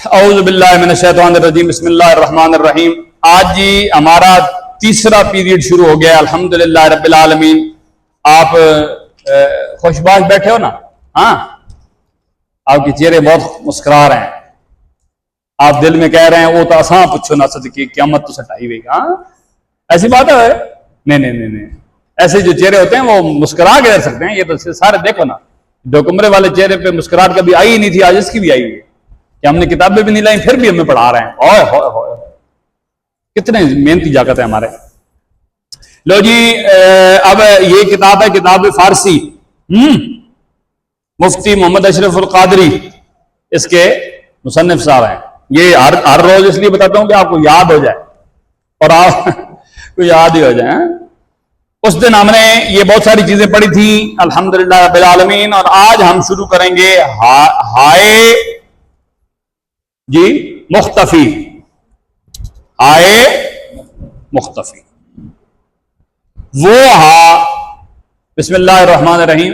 اعوذ باللہ من الشیطان الرجیم، بسم اللہ الرحمن الرحیم۔ آج جی ہمارا تیسرا پیریڈ شروع ہو گیا، الحمدللہ رب العالمین۔ آپ خوش باش بیٹھے ہو نا؟ ہاں، آپ کے چہرے بہت مسکرا رہے ہیں۔ آپ دل میں کہہ رہے ہیں وہ تو آسان پوچھو نہ صدقے قیامت تو سٹائی ہوئی۔ ہاں ایسی بات ہے؟ نہیں، ایسے جو چہرے ہوتے ہیں وہ مسکرا کے رہ سکتے ہیں۔ یہ تو سارے دیکھو نا، دو کمرے والے چہرے پہ مسکراہٹ کبھی آئی ہی نہیں تھی، آج اس کی بھی آئی ہوئی ہے کہ ہم نے کتابیں بھی نہیں لائیں پھر بھی ہمیں پڑھا رہے ہیں۔ اوئے ہوئے ہوئے، کتنے محنتی جاگت ہے ہمارے۔ لو جی، اب یہ کتاب ہے کتاب فارسی، مفتی محمد اشرف القادری اس کے مصنف صاحب ہیں۔ یہ ہر روز اس لیے بتاتا ہوں کہ آپ کو یاد ہو جائے اور آپ کو یاد ہی ہو جائے۔ اس دن ہم نے یہ بہت ساری چیزیں پڑھی تھیں الحمدللہ رب العالمین، اور آج ہم شروع کریں گے ہائے جی مختفی، ہائے مختفی، وہ ہا۔ بسم اللہ الرحمن الرحیم۔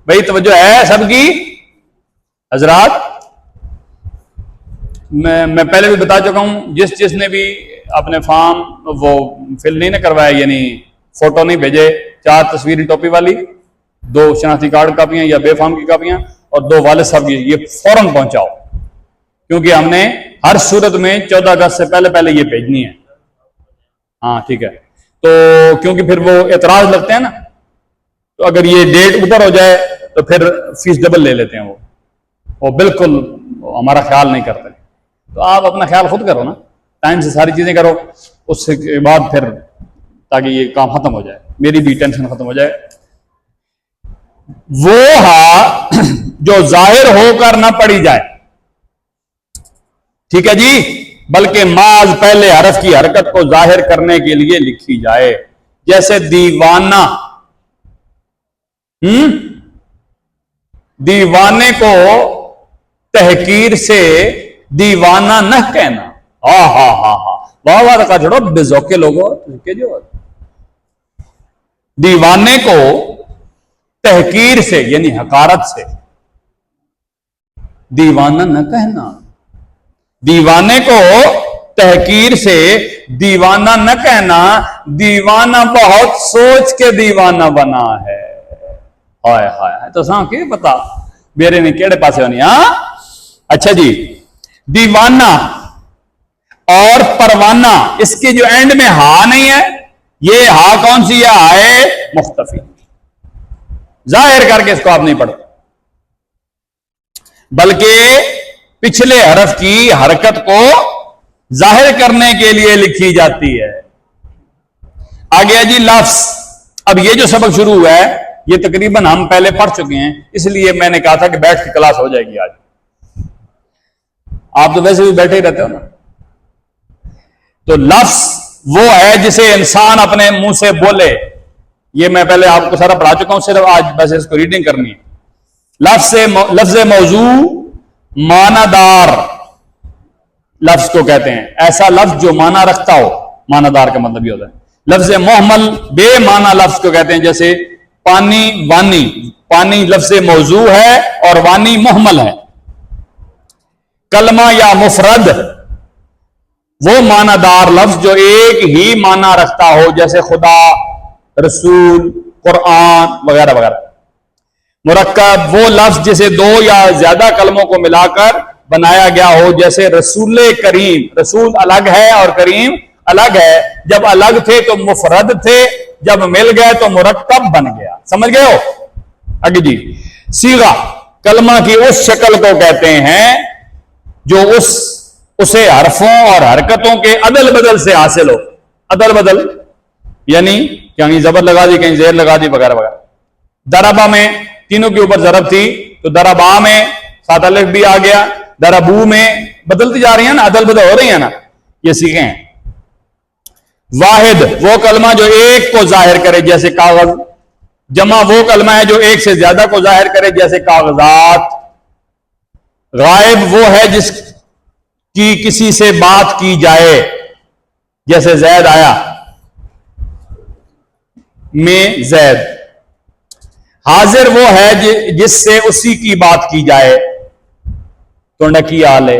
بھائی توجہ ہے سب کی حضرات؟ میں پہلے بھی بتا چکا ہوں، جس نے بھی اپنے فارم وہ فل نہیں نہ کروایا، یعنی فوٹو نہیں بھیجے، 4 تصویری ٹوپی والی، 2 شناختی کارڈ کاپیاں یا بے فارم کی کاپیاں اور 2 والد صاحب کی، یہ فوراً پہنچاؤ، کیونکہ ہم نے ہر صورت میں 14 اگست سے پہلے یہ بھیجنی ہے۔ ہاں ٹھیک ہے، تو کیونکہ پھر وہ اعتراض لگتے ہیں نا، تو اگر یہ ڈیٹ اوپر ہو جائے تو پھر فیس ڈبل لے لیتے ہیں وہ بالکل ہمارا خیال نہیں کرتے۔ تو آپ اپنا خیال خود کرو نا، ٹائم سے ساری چیزیں کرو، اس کے بعد پھر تاکہ یہ کام ختم ہو جائے، میری بھی ٹینشن ختم ہو جائے۔ وہ ہا جو ظاہر ہو کر نہ پڑھی جائے، ٹھیک ہے جی، بلکہ ماض پہلے حرف کی حرکت کو ظاہر کرنے کے لیے لکھی جائے، جیسے دیوانہ۔ دیوانے کو تحقیر سے دیوانہ نہ کہنا۔ واہ واہ کا چھوڑو بے ذوقے لوگوں، دیوانے کو تحقیر سے یعنی حقارت سے دیوانہ نہ کہنا، دیوانے کو تحقیر سے دیوانہ نہ کہنا، دیوانہ بہت سوچ کے دیوانہ بنا ہے۔ ہائے ہائے، تو ساں کی پتا میرے نے کیڑے پاسے ہونی۔ ہاں اچھا جی، دیوانہ اور پروانہ، اس کی جو اینڈ میں ہا نہیں ہے، یہ ہا کون سی ہے؟ ہائے مختفی، ظاہر کر کے اس کو آپ نہیں پڑھتے، بلکہ پچھلے حرف کی حرکت کو ظاہر کرنے کے لیے لکھی جاتی ہے۔ آگے جی لفظ۔ اب یہ جو سبق شروع ہوا ہے یہ تقریباً ہم پہلے پڑھ چکے ہیں، اس لیے میں نے کہا تھا کہ بیٹھ کے کلاس ہو جائے گی آج۔ آپ تو ویسے بھی بیٹھے ہی رہتے ہو نا۔ تو لفظ وہ ہے جسے انسان اپنے منہ سے بولے، یہ میں پہلے آپ کو سارا پڑھا چکا ہوں، صرف آج بس اس کو ریڈنگ کرنی ہے۔ لفظ موضوع معنی دار لفظ کو کہتے ہیں، ایسا لفظ جو معنی رکھتا ہو، معنی دار کا مطلب یہ ہوتا ہے۔ لفظ محمل بے معنی لفظ کو کہتے ہیں، جیسے پانی، وانی۔ پانی لفظ موضوع ہے اور وانی محمل ہے۔ کلمہ یا مفرد وہ معنی دار لفظ جو ایک ہی معنی رکھتا ہو، جیسے خدا، رسول، قرآن وغیرہ وغیرہ۔ مرکب وہ لفظ جسے 2 یا زیادہ کلموں کو ملا کر بنایا گیا ہو، جیسے رسول کریم۔ رسول الگ ہے اور کریم الگ ہے، جب الگ تھے تو مفرد تھے، جب مل گئے تو مرکب بن گیا۔ سمجھ گئے ہو؟ آگے جی، صیغہ کلمہ کی اس شکل کو کہتے ہیں جو اسے حرفوں اور حرکتوں کے عدل بدل سے حاصل ہو۔ عدل بدل یعنی کہیں زبر لگا دی، کہیں زیر لگا دی وغیرہ وغیرہ۔ دربا میں تینوں کے اوپر ضرب تھی تو دربا میں 7 الف بھی آ گیا، دربو میں بدلتی جا رہی ہیں نا، عدل بدل ہو رہی ہیں نا، یہ سیکھیں ہیں۔ واحد وہ کلمہ جو ایک کو ظاہر کرے، جیسے کاغذ۔ جمع وہ کلمہ ہے جو ایک سے زیادہ کو ظاہر کرے، جیسے کاغذات۔ غائب وہ ہے جس کی کسی سے بات کی جائے، جیسے زید آیا میں زید۔ حاضر وہ ہے جس سے اسی کی بات کی جائے، تو نکی آلے۔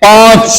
5।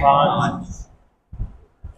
5।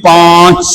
5।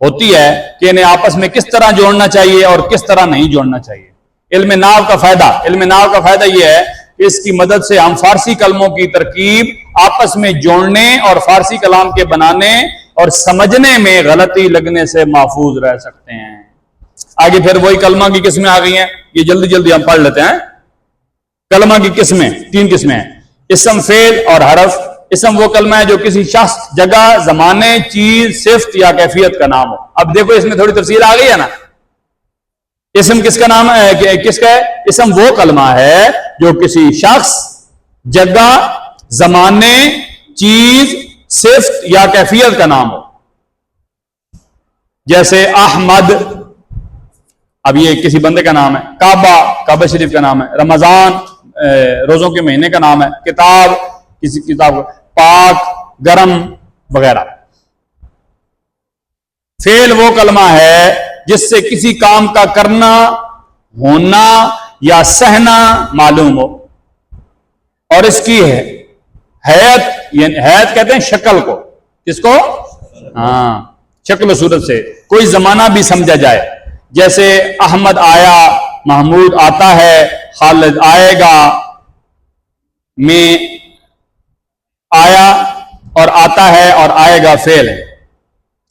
ہوتی ہے کہ انہیں آپس میں کس طرح جوڑنا چاہیے اور کس طرح نہیں جوڑنا چاہیے۔ علم نحو کا فائدہ یہ ہے کہ اس کی مدد سے ہم فارسی کلموں کی ترکیب آپس میں جوڑنے اور فارسی کلام کے بنانے اور سمجھنے میں غلطی لگنے سے محفوظ رہ سکتے ہیں۔ آگے پھر وہی کلمہ کی قسمیں آ گئی ہیں، یہ جلدی جلدی ہم پڑھ لیتے ہیں۔ کلمہ کی قسمیں 3 قسمیں ہیں، اسم، فعل اور حرف۔ اسم وہ کلمہ ہے جو کسی شخص، جگہ، زمانے، چیز، صفت یا کیفیت کا نام ہو۔ اب دیکھو اس میں تھوڑی تفصیل آ گئی ہے نا۔ اسم کس کا نام ہے؟ کس کا ہے؟ اسم وہ کلمہ ہے جو کسی شخص، جگہ، زمانے، چیز، صفت یا کیفیت کا نام ہو۔ جیسے احمد، اب یہ کسی بندے کا نام ہے۔ کعبہ شریف کا نام ہے۔ رمضان، روزوں کے مہینے کا نام ہے۔ کتاب، کسی کتاب کا۔ پاک، گرم وغیرہ۔ فعل وہ کلمہ ہے جس سے کسی کام کا کرنا، ہونا یا سہنا معلوم ہو، اور اس کی حیت، یعنی حیت کہتے ہیں شکل کو، کس کو؟ ہاں، شکل و صورت سے کوئی زمانہ بھی سمجھا جائے۔ جیسے احمد آیا، محمود آتا ہے، خالد آئے گا، میں آیا اور آتا ہے اور آئے گا فعل ہے۔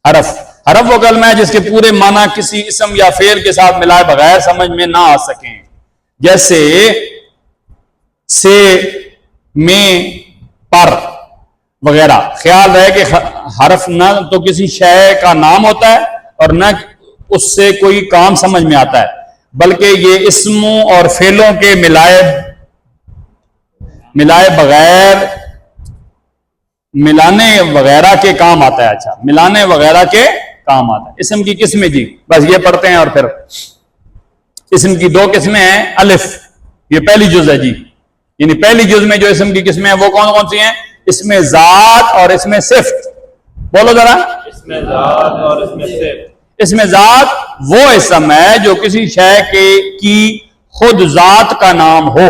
حرف وہ کلمہ ہے جس کے پورے معنی کسی اسم یا فعل کے ساتھ ملائے بغیر سمجھ میں نہ آ سکیں، جیسے سے، میں، پر وغیرہ۔ خیال رہے کہ حرف نہ تو کسی شے کا نام ہوتا ہے اور نہ اس سے کوئی کام سمجھ میں آتا ہے، بلکہ یہ اسموں اور فعلوں کے ملانے وغیرہ کے کام آتا ہے۔ اچھا، ملانے وغیرہ کے کام آتا ہے۔ اسم کی قسمیں جی بس یہ پڑھتے ہیں، اور پھر اسم کی 2 قسمیں ہیں۔ الف، یہ پہلی جز ہے جی، یعنی پہلی جز میں جو اسم کی قسمیں ہیں وہ کون کون سی ہیں؟ اسم ذات اور اسم صفت۔ بولو ذرا۔ اسم ذات اور اسم صفت۔ اسم ذات وہ اسم ہے جو کسی شے کی خود ذات کا نام ہو،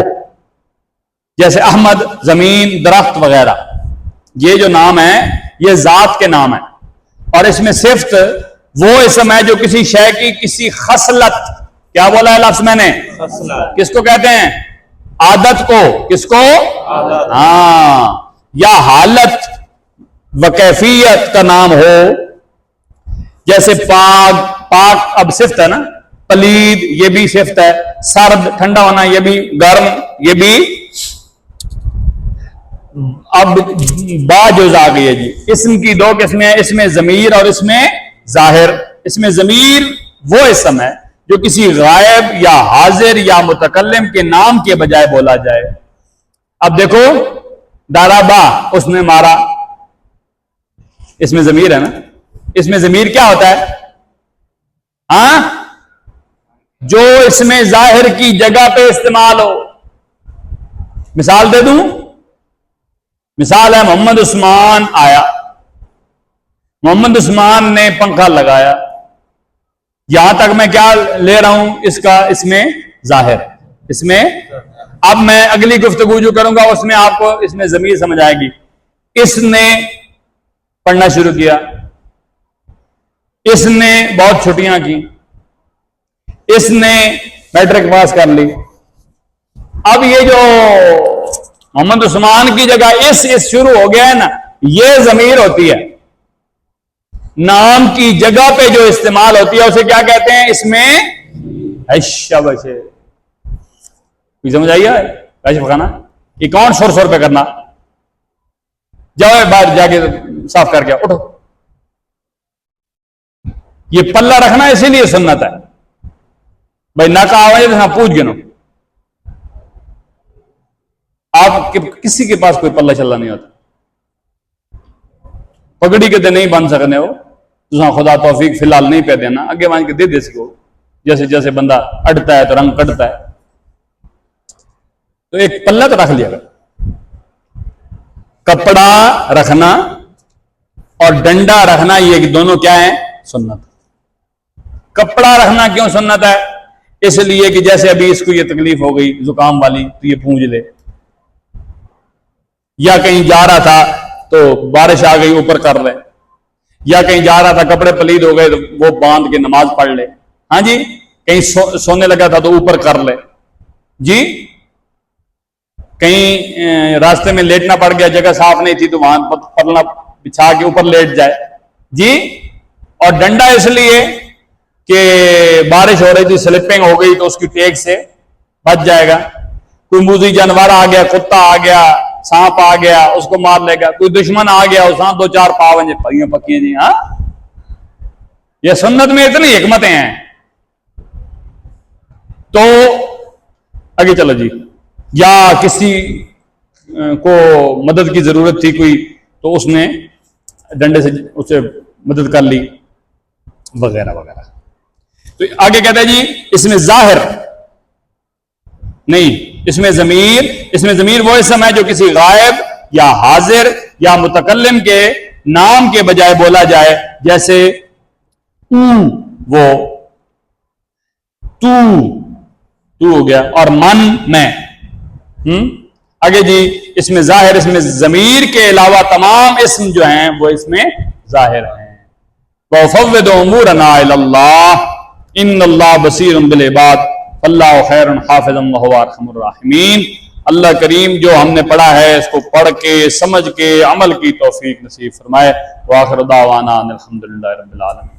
جیسے احمد، زمین، درخت وغیرہ۔ یہ جو نام ہے یہ ذات کے نام ہے۔ اور اس میں صفت وہ اسم ہے جو کسی شے کی کسی خصلت، کیا بولا ہے لفظ میں نے؟ خصلت۔ کس کو کہتے ہیں؟ عادت کو۔ کس کو؟ عادت۔ ہاں، یا حالت و کیفیت کا نام ہو، جیسے پاک اب صفت ہے نا، پلید یہ بھی صفت ہے، سرد ٹھنڈا ہونا یہ بھی، گرم یہ بھی۔ اب با جز آ گئی ہے جی۔ اسم کی 2 قسمیں ہیں، اسم ضمیر اور اسم ظاہر۔ اسم ضمیر وہ اسم ہے جو کسی غائب یا حاضر یا متکلم کے نام کے بجائے بولا جائے۔ اب دیکھو، ضربا، اس نے مارا، اسم ضمیر ہے نا۔ اسم ضمیر کیا ہوتا ہے؟ ہاں، جو اسم ظاہر کی جگہ پہ استعمال ہو۔ مثال دے دوں؟ مثال ہے محمد عثمان آیا، محمد عثمان نے پنکھا لگایا۔ یہاں تک میں کیا لے رہا ہوں؟ اس کا اسم ظاہر۔ اس میں اب میں اگلی گفتگو جو کروں گا اس میں آپ کو اس میں ضمیر سمجھ آئے گی۔ اس نے پڑھنا شروع کیا، اس نے بہت چھٹیاں کی، اس نے میٹرک پاس کر لی۔ اب یہ جو محمد عثمان کی جگہ اس شروع ہو گیا ہے نا، یہ ضمیر ہوتی ہے۔ نام کی جگہ پہ جو استعمال ہوتی ہے اسے کیا کہتے ہیں؟ اس میں بچے سمجھ آئیے؟ کیسے پکانا یہ کون سور پہ کرنا؟ جاؤ باہر جا کے صاف کر کے اٹھو۔ یہ پلہ رکھنا اسی لیے سنت ہے بھائی، نہ کہا ہوئے تو پوچھ گنو۔ آپ کسی کے پاس کوئی پلہ چلنا نہیں ہوتا، پگڑی کے دے نہیں بن سکنے ہو تو خدا توفیق فی الحال نہیں پہ دینا، اگے مان کے دے سکو، جیسے جیسے بندہ اڑتا ہے تو رنگ کٹتا ہے، تو ایک پلہ تو رکھ لیا۔ کپڑا رکھنا اور ڈنڈا رکھنا یہ دونوں کیا ہیں؟ سنت۔ کپڑا رکھنا کیوں سنت ہے؟ اس لیے کہ جیسے ابھی اس کو یہ تکلیف ہو گئی زکام والی تو یہ پونجھ لے، یا کہیں جا رہا تھا تو بارش آ گئی اوپر کر لے، یا کہیں جا رہا تھا کپڑے پلید ہو گئے تو وہ باندھ کے نماز پڑھ لے. ہاں جی, کہیں سونے لگا تھا تو اوپر کر لے جی, کہیں راستے میں لیٹنا پڑ گیا, جگہ صاف نہیں تھی تو وہاں پلنا بچھا کے اوپر لیٹ جائے جی. اور ڈنڈا اس لیے کہ بارش ہو رہی تھی, سلپنگ ہو گئی تو اس کی ٹیک سے بچ جائے گا. کوئی موذی جانور آ گیا, کتا آ گیا, سانپ آ گیا, اس کو مار لے گا. کوئی دشمن آ گیا, اس دو چار پاون پگیاں پکیاں جی. ہاں, یہ سنت میں اتنی حکمتیں ہیں. تو آگے چلو جی. یا کسی کو مدد کی ضرورت تھی کوئی, تو اس نے ڈنڈے سے اسے مدد کر لی وغیرہ وغیرہ. تو آگے کہتے ہیں جی اس میں ظاہر نہیں, اس میں ضمیر وہ اسم ہے جو کسی غائب یا حاضر یا متکلم کے نام کے بجائے بولا جائے, جیسے وہ تو ہو گیا, اور من میں. آگے جی اس میں ظاہر, اس میں ضمیر کے علاوہ تمام اسم جو ہیں وہ اس میں ظاہر ہیں. وَفَوِّضُ أُمُورَنَا إِلَى اللَّهِ إِنَّ اللَّهَ بَصِيرٌ بِالْعِبَادِ فَاللَّهُ خَيْرٌ حَافِظًا وَهُوَ أَرْحَمُ الرَّاحِمِينَ. اللہ کریم جو ہم نے پڑھا ہے اس کو پڑھ کے سمجھ کے عمل کی توفیق نصیب فرمائے. وآخر دعوانا ان الحمد للہ رب العالمین.